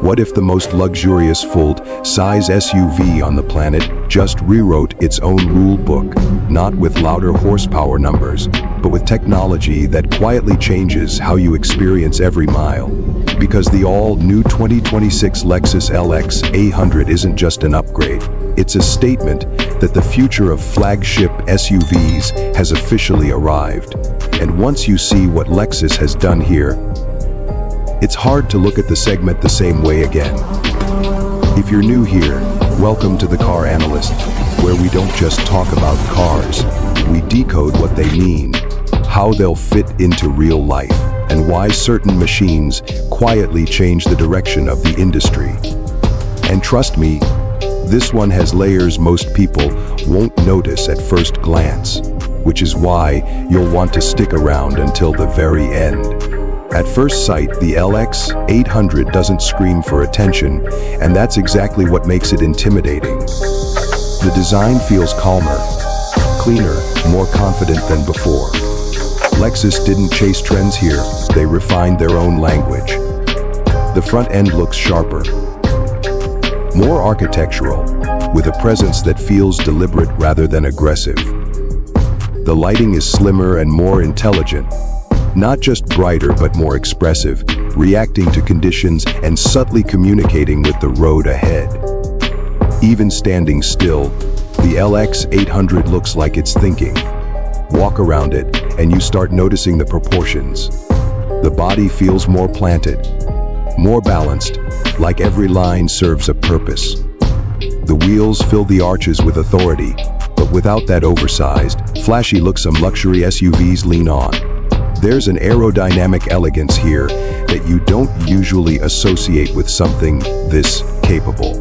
What if the most luxurious full-size SUV on the planet just rewrote its own rule book, not with louder horsepower numbers, but with technology that quietly changes how you experience every mile? Because the all-new 2026 Lexus LX800 isn't just an upgrade, it's a statement that the future of flagship SUVs has officially arrived. And once you see what Lexus has done here, it's hard to look at the segment the same way again. If you're new here, welcome to the Car Analyst, where we don't just talk about cars, we decode what they mean, how they'll fit into real life, and why certain machines quietly change the direction of the industry. And trust me, this one has layers most people won't notice at first glance, which is why you'll want to stick around until the very end. At first sight, the LX800 doesn't scream for attention, and that's exactly what makes it intimidating. The design feels calmer, cleaner, more confident than before. Lexus didn't chase trends here, they refined their own language. The front end looks sharper, more architectural, with a presence that feels deliberate rather than aggressive. The lighting is slimmer and more intelligent, not just brighter but more expressive, reacting to conditions and subtly communicating with the road ahead. Even standing still, the LX800 looks like it's thinking. Walk around it, and you start noticing the proportions. The body feels more planted, more balanced, like every line serves a purpose. The wheels fill the arches with authority, but without that oversized, flashy look some luxury SUVs lean on. There's an aerodynamic elegance here that you don't usually associate with something this capable.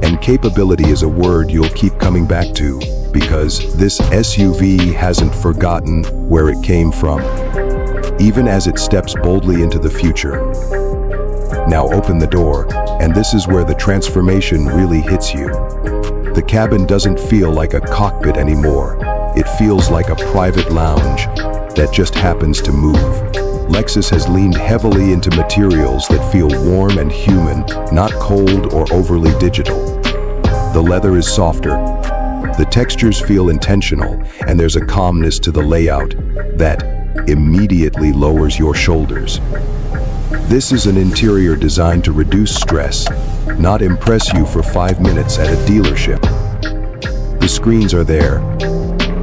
And capability is a word you'll keep coming back to, because this SUV hasn't forgotten where it came from, even as it steps boldly into the future. Now open the door, and this is where the transformation really hits you. The cabin doesn't feel like a cockpit anymore. It feels like a private lounge that just happens to move. Lexus has leaned heavily into materials that feel warm and human, not cold or overly digital. The leather is softer, the textures feel intentional, and there's a calmness to the layout that immediately lowers your shoulders. This is an interior designed to reduce stress, not impress you for 5 minutes at a dealership. The screens are there,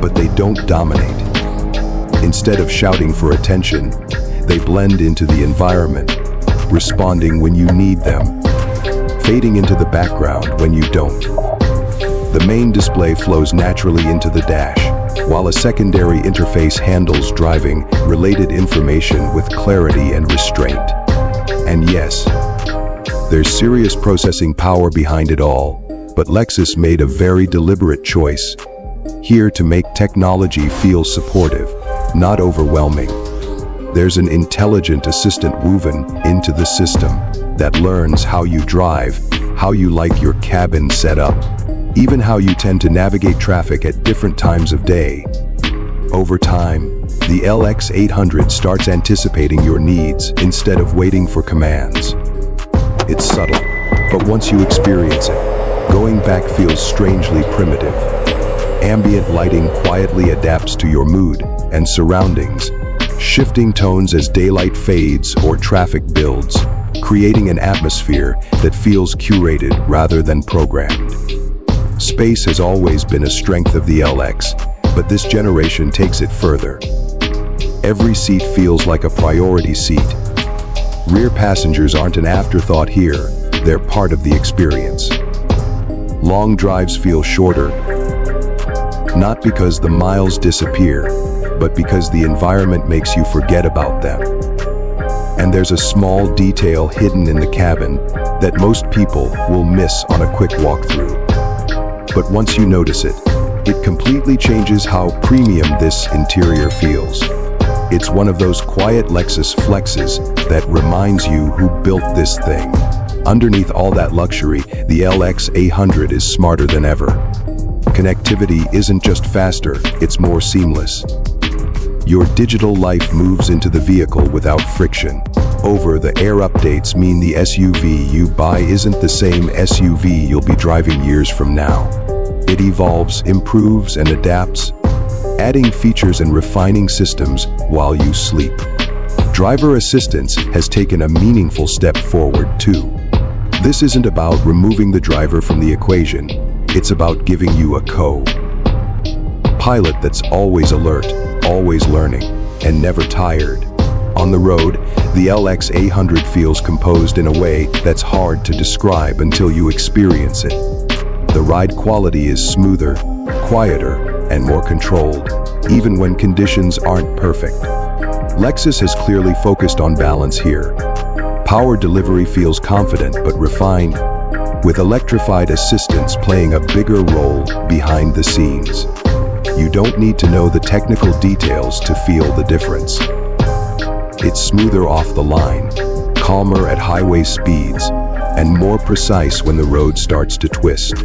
but they don't dominate. Instead of shouting for attention, they blend into the environment, responding when you need them, fading into the background when you don't. The main display flows naturally into the dash, while a secondary interface handles driving-related information with clarity and restraint. And yes, there's serious processing power behind it all, but Lexus made a very deliberate choice here to make technology feel supportive, not overwhelming. There's an intelligent assistant woven into the system that learns how you drive, how you like your cabin set up, even how you tend to navigate traffic at different times of day. Over time, the LX800 starts anticipating your needs instead of waiting for commands. It's subtle, but once you experience it, going back feels strangely primitive. Ambient lighting quietly adapts to your mood and surroundings, shifting tones as daylight fades or traffic builds, creating an atmosphere that feels curated rather than programmed. Space has always been a strength of the LX, but this generation takes it further. Every seat feels like a priority seat. Rear passengers aren't an afterthought here, they're part of the experience. Long drives feel shorter, not because the miles disappear, but because the environment makes you forget about them. And there's a small detail hidden in the cabin that most people will miss on a quick walkthrough. But once you notice it, it completely changes how premium this interior feels. It's one of those quiet Lexus flexes that reminds you who built this thing. Underneath all that luxury, the LX800 is smarter than ever. Connectivity isn't just faster, it's more seamless. Your digital life moves into the vehicle without friction. Over-the-air updates mean the SUV you buy isn't the same SUV you'll be driving years from now. It evolves, improves, and adapts, adding features and refining systems while you sleep. Driver assistance has taken a meaningful step forward too. This isn't about removing the driver from the equation, it's about giving you a co-pilot that's always alert, always learning, and never tired. On the road, the LX800 feels composed in a way that's hard to describe until you experience it. The ride quality is smoother, quieter, and more controlled, even when conditions aren't perfect. Lexus has clearly focused on balance here. Power delivery feels confident but refined, with electrified assistance playing a bigger role behind the scenes. You don't need to know the technical details to feel the difference. It's smoother off the line, calmer at highway speeds, and more precise when the road starts to twist.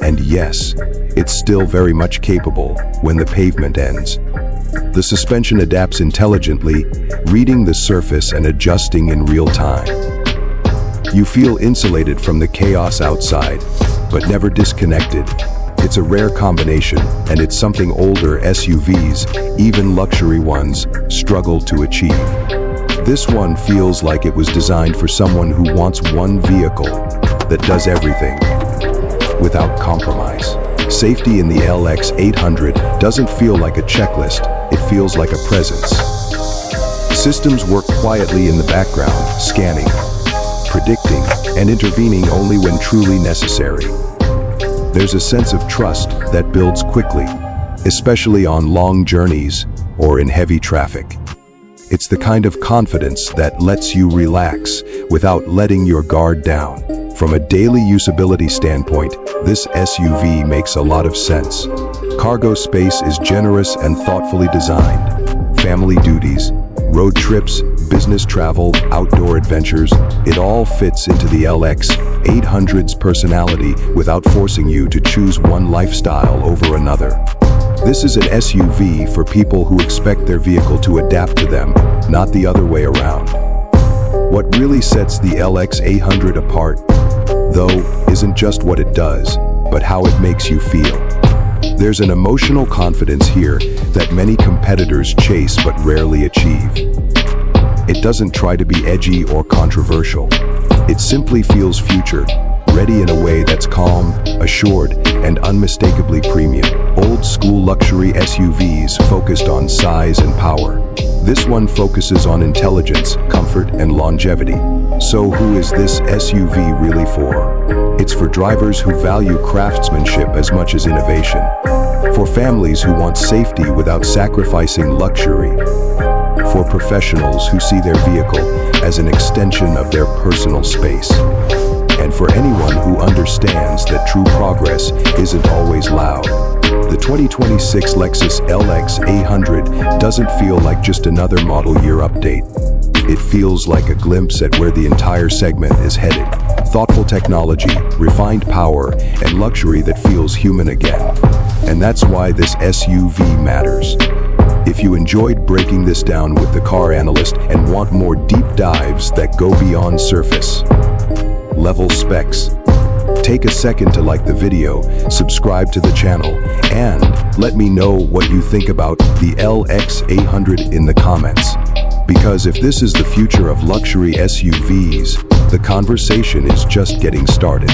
And yes, it's still very much capable when the pavement ends. The suspension adapts intelligently, reading the surface and adjusting in real time. You feel insulated from the chaos outside, but never disconnected. It's a rare combination, and it's something older SUVs, even luxury ones, struggle to achieve. This one feels like it was designed for someone who wants one vehicle that does everything without compromise. Safety in the LX800 doesn't feel like a checklist, it feels like a presence. Systems work quietly in the background, scanning, predicting, and intervening only when truly necessary. There's a sense of trust that builds quickly, especially on long journeys or in heavy traffic. It's the kind of confidence that lets you relax without letting your guard down. From a daily usability standpoint, this SUV makes a lot of sense. Cargo space is generous and thoughtfully designed. Family duties, road trips, business travel, outdoor adventures, it all fits into the LX800's personality without forcing you to choose one lifestyle over another. This is an SUV for people who expect their vehicle to adapt to them, not the other way around. What really sets the LX800 apart, though, isn't just what it does, but how it makes you feel. There's an emotional confidence here that many competitors chase but rarely achieve. It doesn't try to be edgy or controversial. It simply feels future, ready in a way that's calm, assured, and unmistakably premium. Old-school luxury SUVs focused on size and power. This one focuses on intelligence, comfort, and longevity. So who is this SUV really for? It's for drivers who value craftsmanship as much as innovation. For families who want safety without sacrificing luxury. For professionals who see their vehicle as an extension of their personal space. And for anyone who understands that true progress isn't always loud. The 2026 Lexus LX800 doesn't feel like just another model year update. It feels like a glimpse at where the entire segment is headed. Thoughtful technology, refined power, and luxury that feels human again. And that's why this SUV matters. If you enjoyed breaking this down with the car analyst and want more deep dives that go beyond surface level specs, take a second to like the video, subscribe to the channel, and let me know what you think about the LX800 in the comments. Because if this is the future of luxury SUVs, the conversation is just getting started.